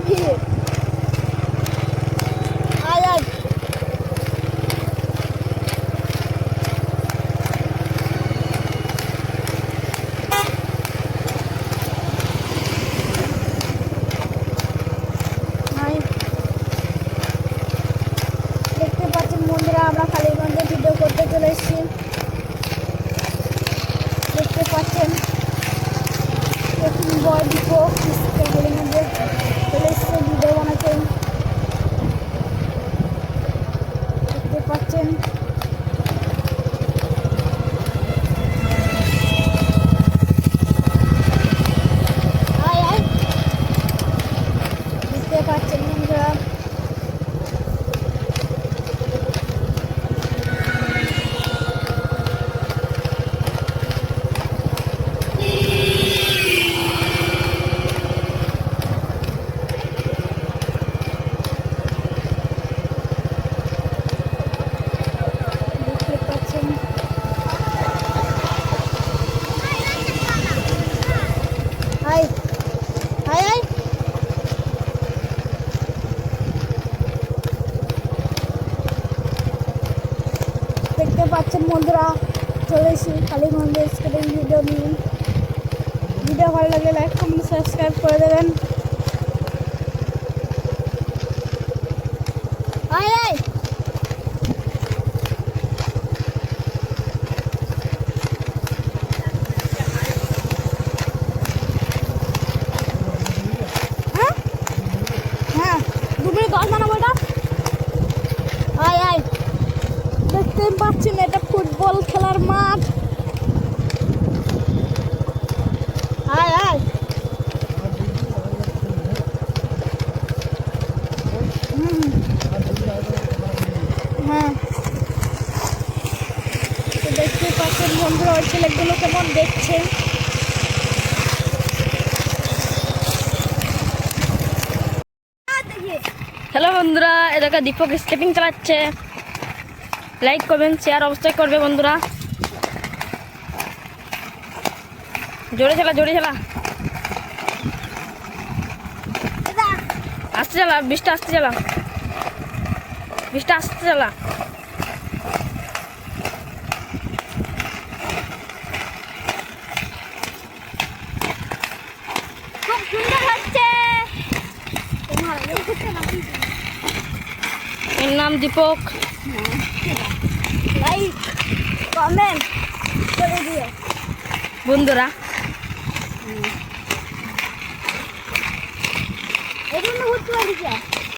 ভিড়। আয় আয় দেখতে পাচ্ছেন বন্ধুরা, আমরা কালীগঞ্জে ভিডিও করতে চলে এসেছি। দেখতে পাচ্ছেন বয় দীপক কালীগঞ্জে চলে এসছে ভিডিও বানাতে। দেখতে পাচ্ছেন আয় আয় দেখতে পাচ্ছেন বন্ধুরা, দেখতে পাচ্ছেন বন্ধুরা, চলে এসেছি কালীগঞ্জে স্কেটিং ভিডিও নিয়ে। ভিডিও ভালো লাগলে লাইক কমেন্ট সাবস্ক্রাইব করে দেবেন। আয় আয় হ্যাঁ হ্যাঁ 2 মিনিট 10 বানাবো এটা। আয় আয় দেখতে পাচ্ছেন এটা ফুটবল খেলার মাঠ। আয় আয় হ্যাঁ তো দেখতে পাচ্ছেন বন্ধুরা, ওই ছেলেগুলো কেমন দেখছে। হ্যালো বন্ধুরা, এদিকে দীপক স্কেটিং চালাচ্ছে। লাইক করবেন, শেয়ার অবশ্যই করবে বন্ধুরা। জোরে চালা, জোরে চালা, আসতে চালা, বৃষ্টি আসতে চালা, বৃষ্টি আসতে চালা। খুব সুন্দর হচ্ছে। এর নাম দীপক। লাইক কমেন্ট করে দিও বন্ধুরা। এগুলো ঘুরতে পারি।